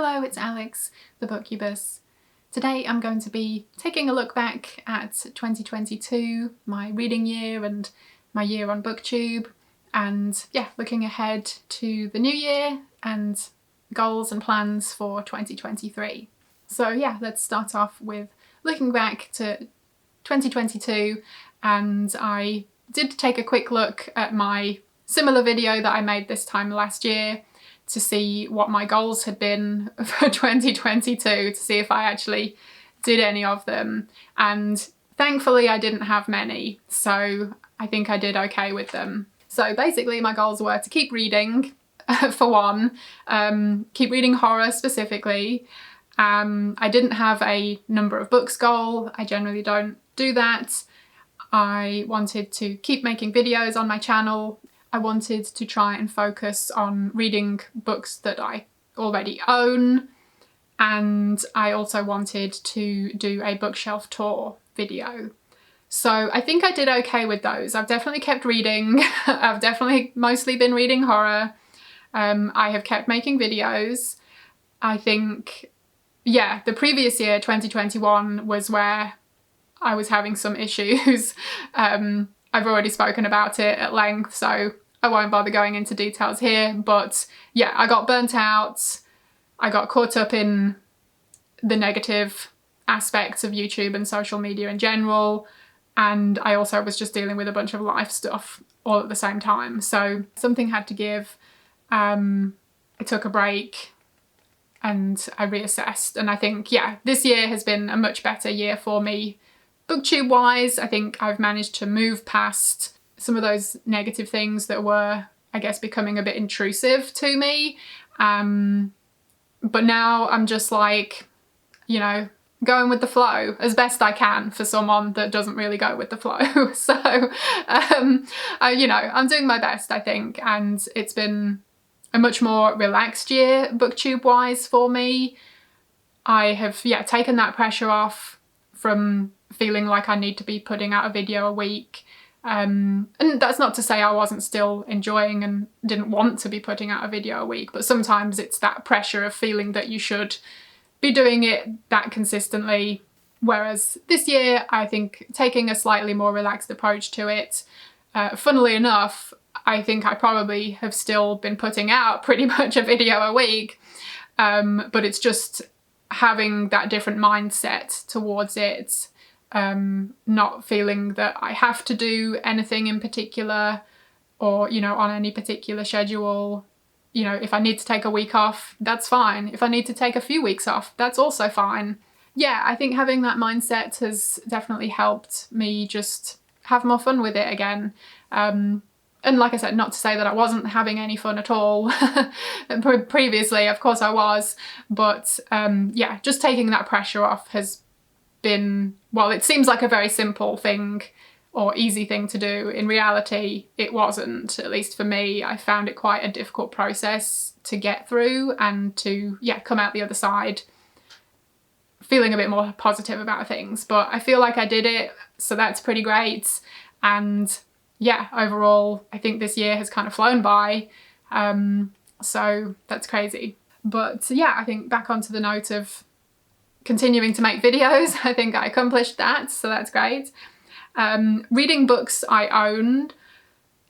Hello, it's Alex, the Booktubers. Today I'm going to be taking a look back at 2022, my reading year and my year on BookTube, and looking ahead to the new year and goals and plans for 2023. So let's start off with looking back to 2022, and I did take a quick look at my similar video that I made this time last year to see what my goals had been for 2022, to see if I actually did any of them. And thankfully I didn't have many, so I think I did okay with them. So basically my goals were to keep reading, for one, keep reading horror specifically. I didn't have a number of books goal, I generally don't do that. I wanted to keep making videos on my channel. I wanted to try and focus on reading books that I already own, and I also wanted to do a bookshelf tour video. So I think I did okay with those. I've definitely kept reading. I've definitely mostly been reading horror. I have kept making videos. I think, the previous year, 2021, was where I was having some issues. I've already spoken about it at length, so I won't bother going into details here, but I got burnt out. I got caught up in the negative aspects of YouTube and social media in general, and I also was just dealing with a bunch of life stuff all at the same time, so something had to give. I took a break and I reassessed, and I think, this year has been a much better year for me BookTube wise. I think I've managed to move past some of those negative things that were, I guess, becoming a bit intrusive to me. But now I'm just like, going with the flow as best I can for someone that doesn't really go with the flow. So, I'm doing my best, I think, and it's been a much more relaxed year BookTube wise for me. I have, taken that pressure off from feeling like I need to be putting out a video a week. And that's not to say I wasn't still enjoying and didn't want to be putting out a video a week, but sometimes it's that pressure of feeling that you should be doing it that consistently. Whereas this year, I think taking a slightly more relaxed approach to it, funnily enough, I think I probably have still been putting out pretty much a video a week, but it's just having that different mindset towards it. Not feeling that I have to do anything in particular or, on any particular schedule. If I need to take a week off, that's fine. If I need to take a few weeks off, that's also fine. I think having that mindset has definitely helped me just have more fun with it again. And like I said, not to say that I wasn't having any fun at all. Previously, of course I was, but just taking that pressure off has been, well, it seems like a very simple thing or easy thing to do. In reality, it wasn't, at least for me. I found it quite a difficult process to get through and to, come out the other side feeling a bit more positive about things. But I feel like I did it, so that's pretty great. And overall, I think this year has kind of flown by. So that's crazy. But I think back onto the note of continuing to make videos, I think I accomplished that, so that's great. Reading books I owned,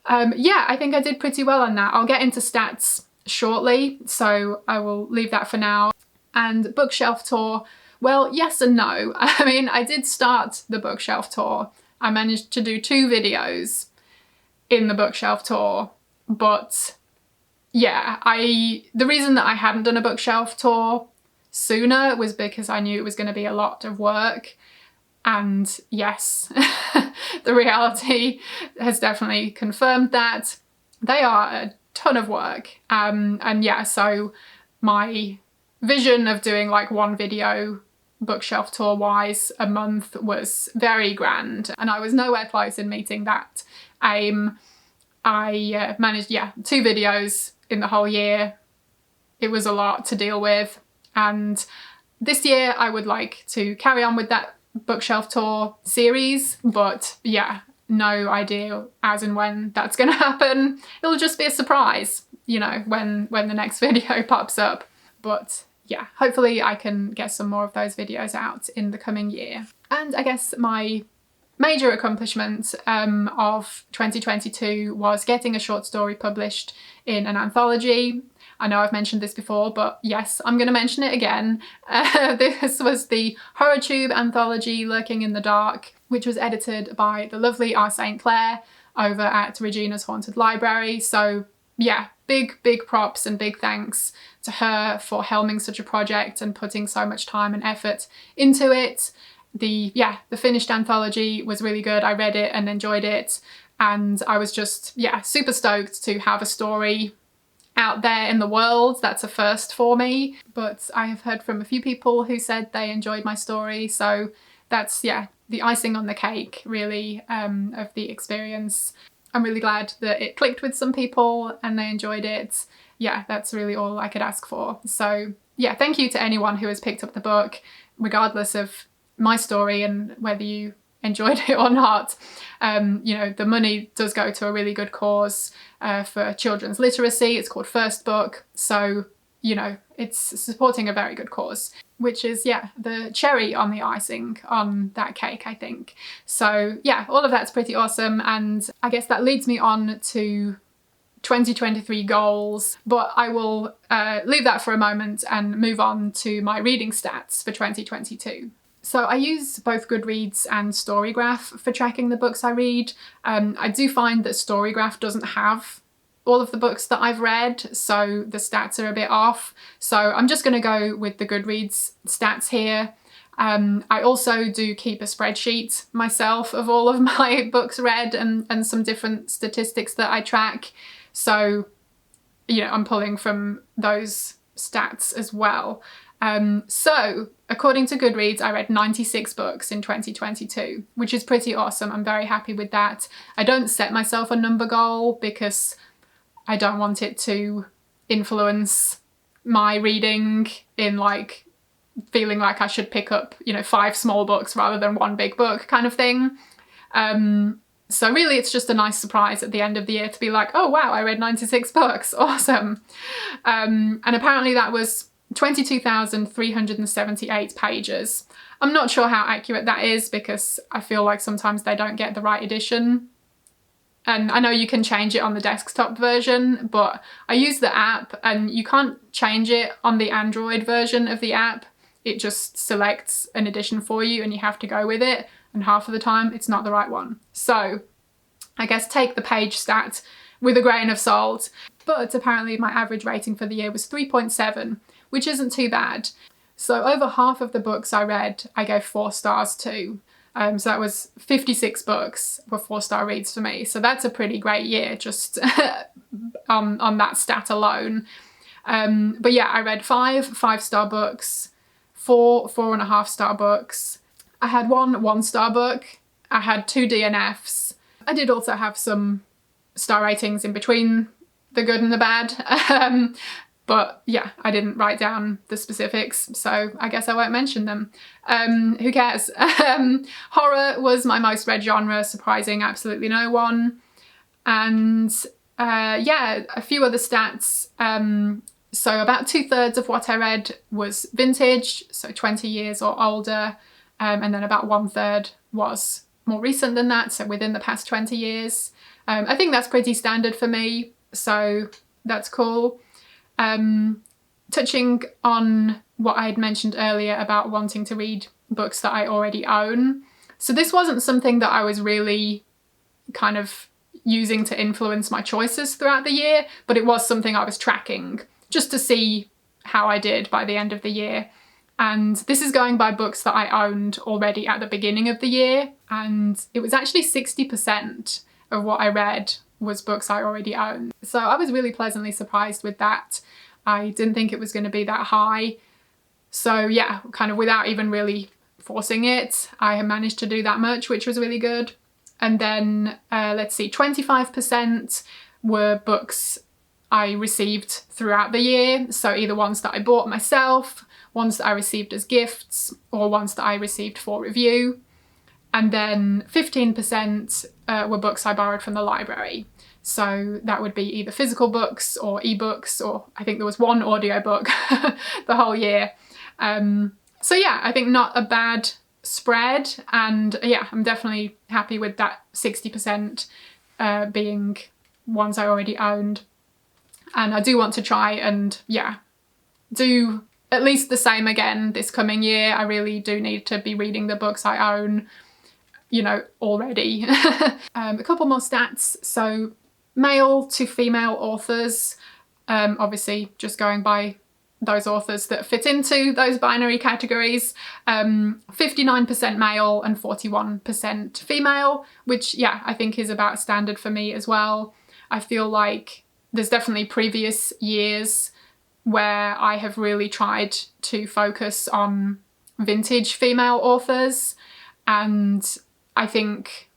I think I did pretty well on that. I'll get into stats shortly, so I will leave that for now. And bookshelf tour, well, yes and no. I mean, I did start the bookshelf tour. I managed to do 2 videos in the bookshelf tour, but the reason that I hadn't done a bookshelf tour sooner was because I knew it was going to be a lot of work, and yes, the reality has definitely confirmed that. They are a ton of work, so my vision of doing like 1 video bookshelf tour wise a month was very grand, and I was nowhere close in meeting that aim. I managed 2 videos in the whole year. It was a lot to deal with. And this year I would like to carry on with that bookshelf tour series, but no idea as and when that's going to happen. It'll just be a surprise, when the next video pops up. But yeah, hopefully I can get some more of those videos out in the coming year. And I guess my major accomplishment of 2022 was getting a short story published in an anthology. I know I've mentioned this before, but yes, I'm going to mention it again. This was the HorrorTube anthology Lurking in the Dark, which was edited by the lovely R. St. Clair over at Regina's Haunted Library. So yeah, big props and big thanks to her for helming such a project and putting so much time and effort into it. The finished anthology was really good. I read it and enjoyed it, and I was just, yeah, super stoked to have a story out there in the world. That's a first for me, but I have heard from a few people who said they enjoyed my story, so that's, yeah, the icing on the cake, really, of the experience. I'm really glad that it clicked with some people and they enjoyed it. Yeah, that's really all I could ask for. So yeah, thank you to anyone who has picked up the book, regardless of my story and whether you enjoyed it or not. You know, the money does go to a really good cause for children's literacy. It's called First Book, so you know, it's supporting a very good cause, which is, yeah, the cherry on the icing on that cake, I think. So yeah, all of that's pretty awesome, and I guess that leads me on to 2023 goals, but I will leave that for a moment and move on to my reading stats for 2022. So I use both Goodreads and Storygraph for tracking the books I read. I do find that Storygraph doesn't have all of the books that I've read, so the stats are a bit off. So I'm just going to go with the Goodreads stats here. I also do keep a spreadsheet myself of all of my books read and some different statistics that I track. So, you know, I'm pulling from those stats as well. So according to Goodreads, I read 96 books in 2022, which is pretty awesome. I'm very happy with that. I don't set myself a number goal because I don't want it to influence my reading in like feeling like I should pick up, you know, 5 small books rather than 1 big book kind of thing. So really it's just a nice surprise at the end of the year to be like, oh wow, I read 96 books, awesome. And apparently that was 22,378 pages. I'm not sure how accurate that is because I feel like sometimes they don't get the right edition. And I know you can change it on the desktop version, but I use the app and you can't change it on the Android version of the app. It just selects an edition for you and you have to go with it. And half of the time it's not the right one. So I guess take the page stat with a grain of salt. But apparently my average rating for the year was 3.7, which isn't too bad. So over half of the books I read, I gave 4 stars to. So that was 56 books were 4-star reads for me. So that's a pretty great year just on that stat alone. But yeah, I read 5 5-star books, 4 4.5-star books. I had 1 1-star book. I had 2 DNFs. I did also have some star ratings in between the good and the bad. But yeah, I didn't write down the specifics, so I guess I won't mention them. Who cares? Horror was my most read genre, surprising absolutely no one. And yeah, a few other stats. So about 2/3 of what I read was vintage, so 20 years or older. And then about 1/3 was more recent than that, so within the past 20 years. I think that's pretty standard for me, so that's cool. Touching on what I had mentioned earlier about wanting to read books that I already own. So this wasn't something that I was really kind of using to influence my choices throughout the year, but it was something I was tracking just to see how I did by the end of the year. And this is going by books that I owned already at the beginning of the year. And it was actually 60% of what I read was books I already owned. So I was really pleasantly surprised with that. I didn't think it was going to be that high. So yeah, kind of without even really forcing it, I managed to do that much, which was really good. And then let's see, 25% were books I received throughout the year. So either ones that I bought myself, ones that I received as gifts, or ones that I received for review. And then 15% were books I borrowed from the library. So that would be either physical books or ebooks, or I think there was one audiobook the whole year. So yeah, I think not a bad spread, and yeah, I'm definitely happy with that 60% being ones I already owned. And I do want to try and, yeah, do at least the same again this coming year. I really do need to be reading the books I own, you know, already. A couple more stats. So male to female authors, obviously just going by those authors that fit into those binary categories, 59% male and 41% female, which, yeah, I think is about standard for me as well. I feel like there's definitely previous years where I have really tried to focus on vintage female authors, and I think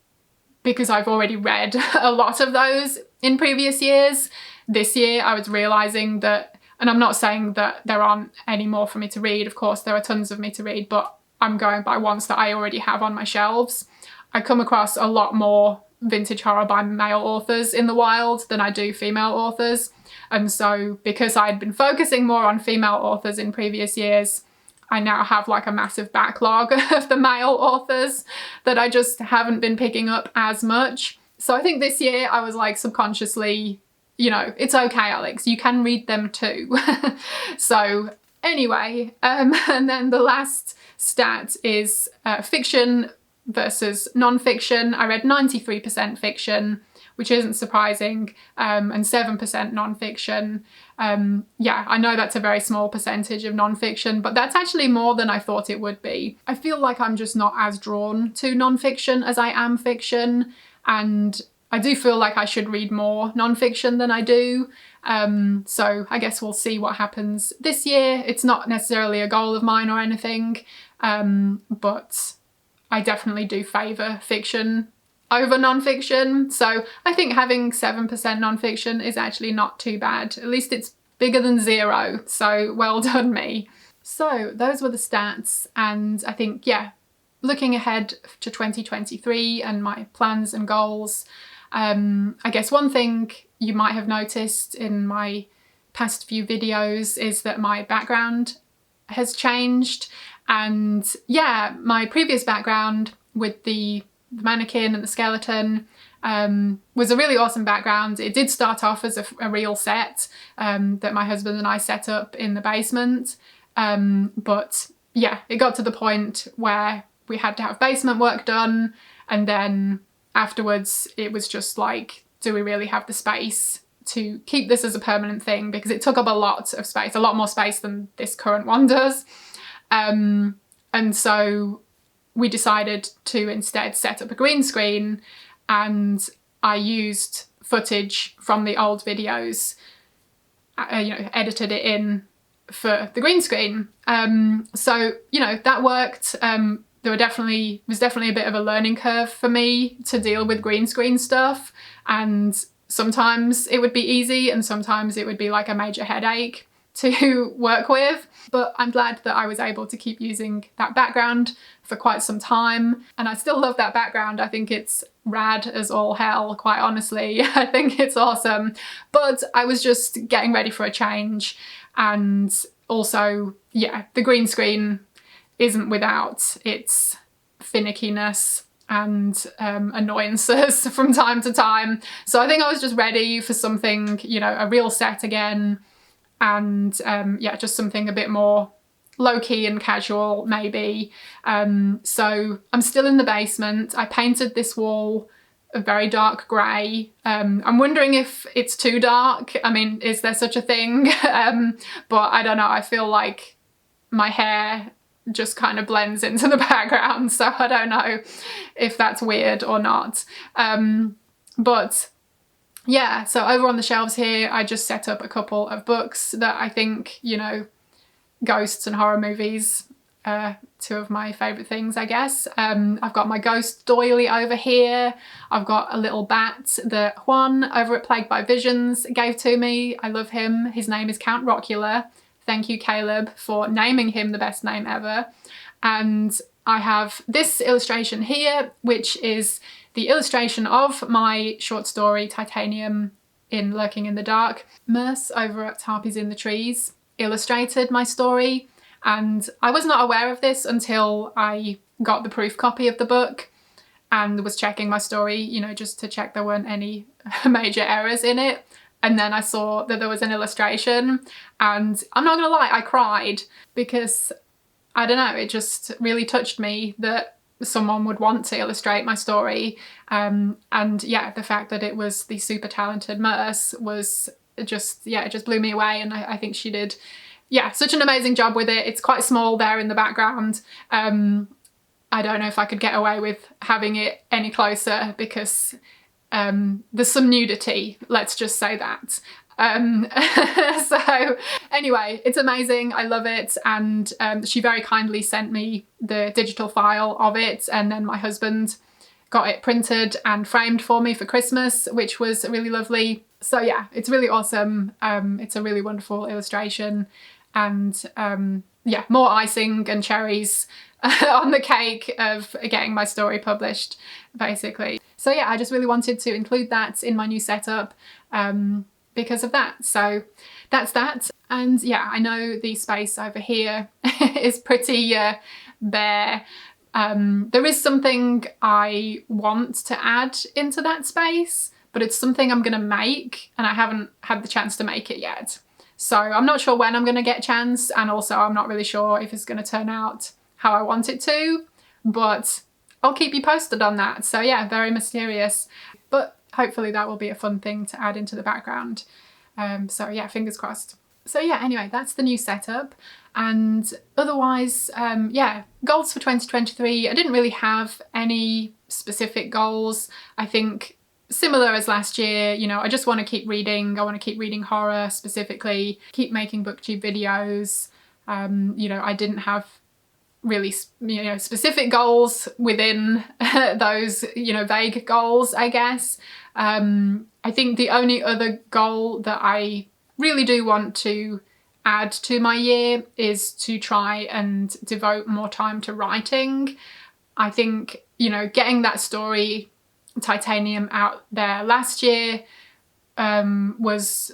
because I've already read a lot of those in previous years, this year I was realising that, and I'm not saying that there aren't any more for me to read, of course there are tons of me to read, but I'm going by ones that I already have on my shelves. I come across a lot more vintage horror by male authors in the wild than I do female authors. And so because I'd been focusing more on female authors in previous years, I now have like a massive backlog of the male authors that I just haven't been picking up as much. So I think this year I was like subconsciously, you know, it's okay, Alex, you can read them too. So anyway, and then the last stat is fiction versus non-fiction. I read 93% fiction, which isn't surprising, and 7% non-fiction. Yeah, I know that's a very small percentage of non-fiction, but that's actually more than I thought it would be. I feel like I'm just not as drawn to non-fiction as I am fiction, and I do feel like I should read more non-fiction than I do. So I guess we'll see what happens this year. It's not necessarily a goal of mine or anything, but I definitely do favour fiction over non-fiction. So I think having 7% non-fiction is actually not too bad. At least it's bigger than 0. So well done me. So those were the stats, and I think, yeah, looking ahead to 2023 and my plans and goals, I guess one thing you might have noticed in my past few videos is that my background has changed. And yeah, my previous background with the mannequin and the skeleton was a really awesome background. It did start off as a real set that my husband and I set up in the basement. But yeah, it got to the point where we had to have basement work done, and then afterwards it was just like, do we really have the space to keep this as a permanent thing? Because it took up a lot of space, a lot more space than this current one does. And so we decided to instead set up a green screen, and I used footage from the old videos, you know, edited it in for the green screen. So, you know, that worked. There was definitely a bit of a learning curve for me to deal with green screen stuff, and sometimes it would be easy and sometimes it would be like a major headache to work with. But I'm glad that I was able to keep using that background for quite some time, and I still love that background. I think it's rad as all hell, quite honestly. I think it's awesome, but I was just getting ready for a change, and also, yeah, the green screen isn't without its finickiness and annoyances from time to time. So I think I was just ready for something, you know, a real set again, and yeah, just something a bit more low-key and casual maybe. So I'm still in the basement. I painted this wall a very dark grey. I'm wondering if it's too dark. I mean, is there such a thing? But I don't know, I feel like my hair just kind of blends into the background, so I don't know if that's weird or not. But yeah, so over on the shelves here, I just set up a couple of books that I think, you know, ghosts and horror movies, two of my favourite things, I guess. I've got my ghost doily over here. I've got a little bat that Juan over at Plagued by Visions gave to me. I love him. His name is Count Rockula. Thank you, Caleb, for naming him the best name ever. And I have this illustration here, which is the illustration of my short story Titanium in Lurking in the Dark. Merce over at Harpies in the Trees illustrated my story, and I was not aware of this until I got the proof copy of the book and was checking my story, you know, just to check there weren't any major errors in it. And then I saw that there was an illustration, and I'm not gonna lie, I cried, because I don't know, it just really touched me that someone would want to illustrate my story. And yeah, the fact that it was the super talented Merce was just, yeah, it just blew me away. And I think she did, yeah, such an amazing job with it. It's quite small there in the background. I don't know if I could get away with having it any closer, because there's some nudity, let's just say that. So anyway, it's amazing, I love it, and she very kindly sent me the digital file of it, and then my husband got it printed and framed for me for Christmas, which was really lovely. So yeah, it's really awesome. It's a really wonderful illustration, and yeah, more icing and cherries on the cake of getting my story published, basically. So yeah, I just really wanted to include that in my new setup because of that. So that's that. And yeah, I know the space over here is pretty bare. There is something I want to add into that space, but it's something I'm gonna make, and I haven't had the chance to make it yet. So I'm not sure when I'm gonna get a chance, and also I'm not really sure if it's gonna turn out how I want it to, but I'll keep you posted on that. So yeah, very mysterious, but hopefully that will be a fun thing to add into the background. So yeah, fingers crossed. So yeah, anyway, that's the new setup. And otherwise, yeah, goals for 2023. I didn't really have any specific goals. I think similar as last year, you know, I just want to keep reading. I want to keep reading horror specifically, keep making booktube videos. You know, I didn't have really, you know, specific goals within those, you know, vague goals, I guess. I think the only other goal that I really do want to add to my year is to try and devote more time to writing. I think, you know, getting that story Titanium out there last year was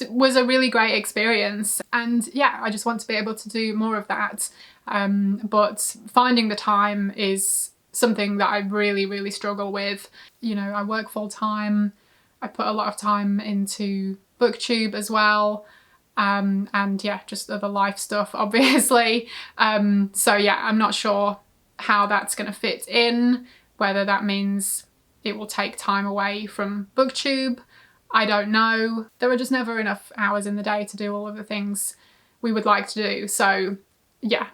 a really great experience, and yeah, I just want to be able to do more of that. But finding the time is something that I really struggle with. You know, I work full time, I put a lot of time into booktube as well, and yeah, just other life stuff, obviously. So yeah, I'm not sure how that's going to fit in, whether that means it will take time away from booktube. I don't know. There are just never enough hours in the day to do all of the things we would like to do. So yeah,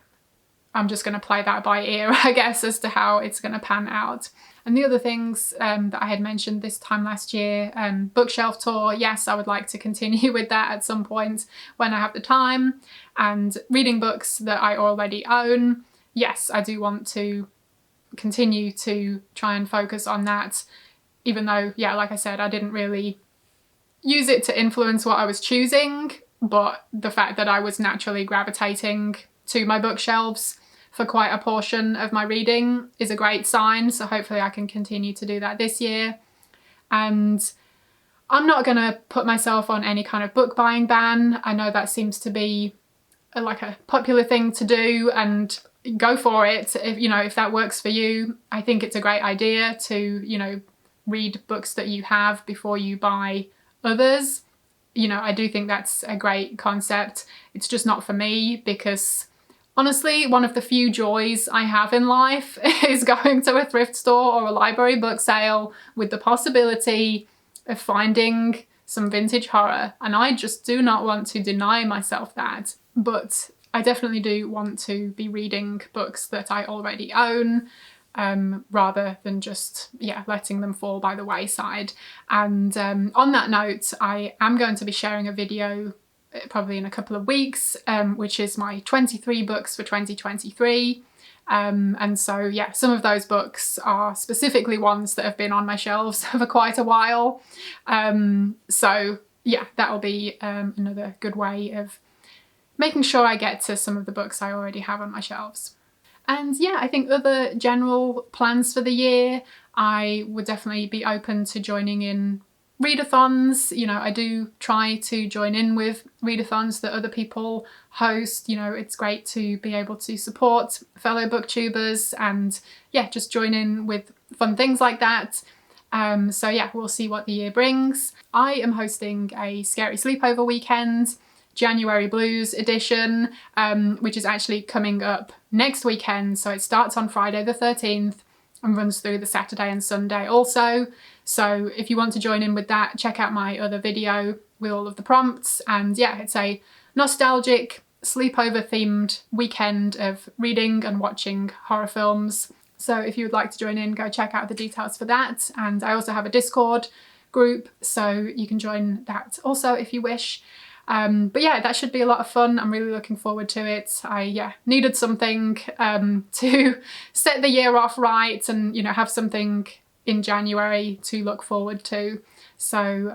I'm just going to play that by ear, I guess, as to how it's going to pan out. And the other things that I had mentioned this time last year, bookshelf tour, yes, I would like to continue with that at some point when I have the time. And reading books that I already own, yes, I do want to continue to try and focus on that, even though, yeah, like I said, I didn't really use it to influence what I was choosing, but the fact that I was naturally gravitating to my bookshelves for quite a portion of my reading is a great sign, so hopefully I can continue to do that this year. And I'm not gonna put myself on any kind of book buying ban. I know that seems to be like a popular thing to do, and go for it if, you know, if that works for you. I think it's a great idea to, you know, read books that you have before you buy others. You know, I do think that's a great concept. It's just not for me, because honestly, one of the few joys I have in life is going to a thrift store or a library book sale with the possibility of finding some vintage horror, and I just do not want to deny myself that. But I definitely do want to be reading books that I already own, rather than just, yeah, letting them fall by the wayside. And on that note, I am going to be sharing a video probably in a couple of weeks, which is my 23 books for 2023. And so, yeah, some of those books are specifically ones that have been on my shelves for quite a while. So yeah, that'll be another good way of making sure I get to some of the books I already have on my shelves. And yeah, I think other general plans for the year, I would definitely be open to joining in readathons. You know, I do try to join in with readathons that other people host. You know, it's great to be able to support fellow booktubers and yeah, just join in with fun things like that. So yeah, we'll see what the year brings. I am hosting a scary sleepover weekend, January Blues edition, which is actually coming up next weekend. So it starts on Friday the 13th and runs through the Saturday and Sunday also. So if you want to join in with that, check out my other video with all of the prompts. And yeah, it's a nostalgic sleepover themed weekend of reading and watching horror films. So if you would like to join in, go check out the details for that. And I also have a Discord group, so you can join that also if you wish. But yeah, that should be a lot of fun. I'm really looking forward to it. I needed something to set the year off right and, you know, have something in January to look forward to. So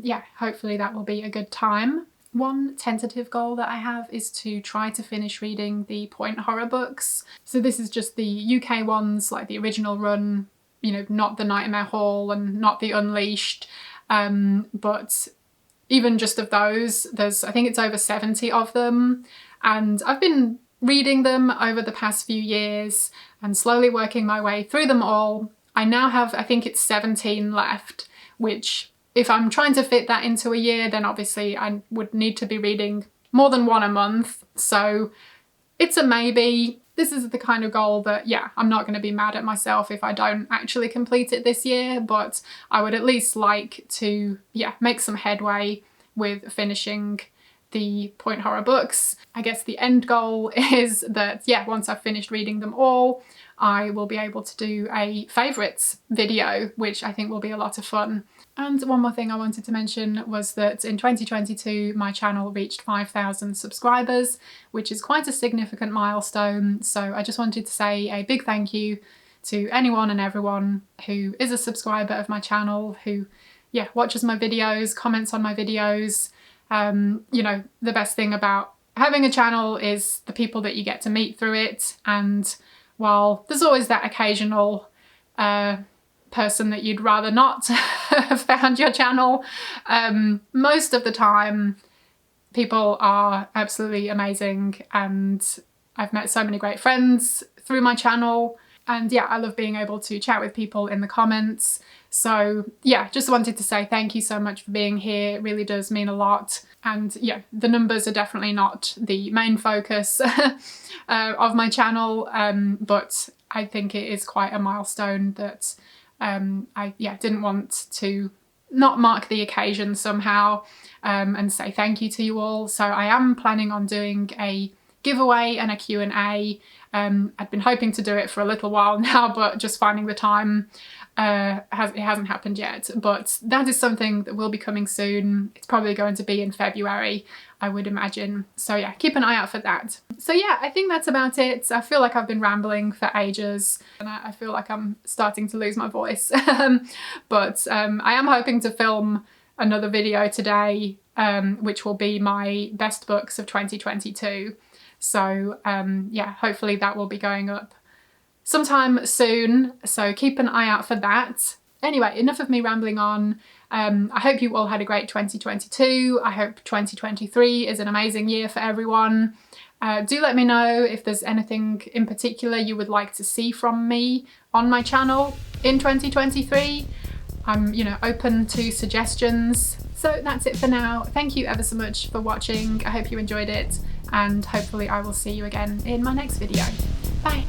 yeah, hopefully that will be a good time. One tentative goal that I have is to try to finish reading the Point horror books. So this is just the UK ones, like the original run, you know, not the Nightmare Hall and not the Unleashed, but even just of those, I think it's over 70 of them. And I've been reading them over the past few years and slowly working my way through them all. I now have, I think it's 17 left, which if I'm trying to fit that into a year, then obviously I would need to be reading more than one a month. So it's a maybe. This is the kind of goal that, yeah, I'm not going to be mad at myself if I don't actually complete it this year, but I would at least like to, yeah, make some headway with finishing the Point horror books. I guess the end goal is that, yeah, once I've finished reading them all, I will be able to do a favourites video, which I think will be a lot of fun. And one more thing I wanted to mention was that in 2022, my channel reached 5,000 subscribers, which is quite a significant milestone. So I just wanted to say a big thank you to anyone and everyone who is a subscriber of my channel, who, yeah, watches my videos, comments on my videos. You know, the best thing about having a channel is the people that you get to meet through it. And while there's always that occasional person that you'd rather not have found your channel, most of the time people are absolutely amazing, and I've met so many great friends through my channel. And yeah, I love being able to chat with people in the comments. So yeah, just wanted to say thank you so much for being here. It really does mean a lot. And yeah, the numbers are definitely not the main focus of my channel, but I think it is quite a milestone that I didn't want to not mark the occasion somehow, and say thank you to you all. So I am planning on doing a giveaway and a Q&A. I'd been hoping to do it for a little while now, but just finding the time, it hasn't happened yet. But that is something that will be coming soon. It's probably going to be in February, I would imagine. So yeah, keep an eye out for that. So yeah, I think that's about it. I feel like I've been rambling for ages and I feel like I'm starting to lose my voice. But I am hoping to film another video today, which will be my best books of 2022. So yeah, hopefully that will be going up sometime soon, so keep an eye out for that. Anyway, enough of me rambling on. I hope you all had a great 2022. I hope 2023 is an amazing year for everyone. Do let me know if there's anything in particular you would like to see from me on my channel in 2023. I'm, you know, open to suggestions. So that's it for now. Thank you ever so much for watching. I hope you enjoyed it, and hopefully I will see you again in my next video. Bye.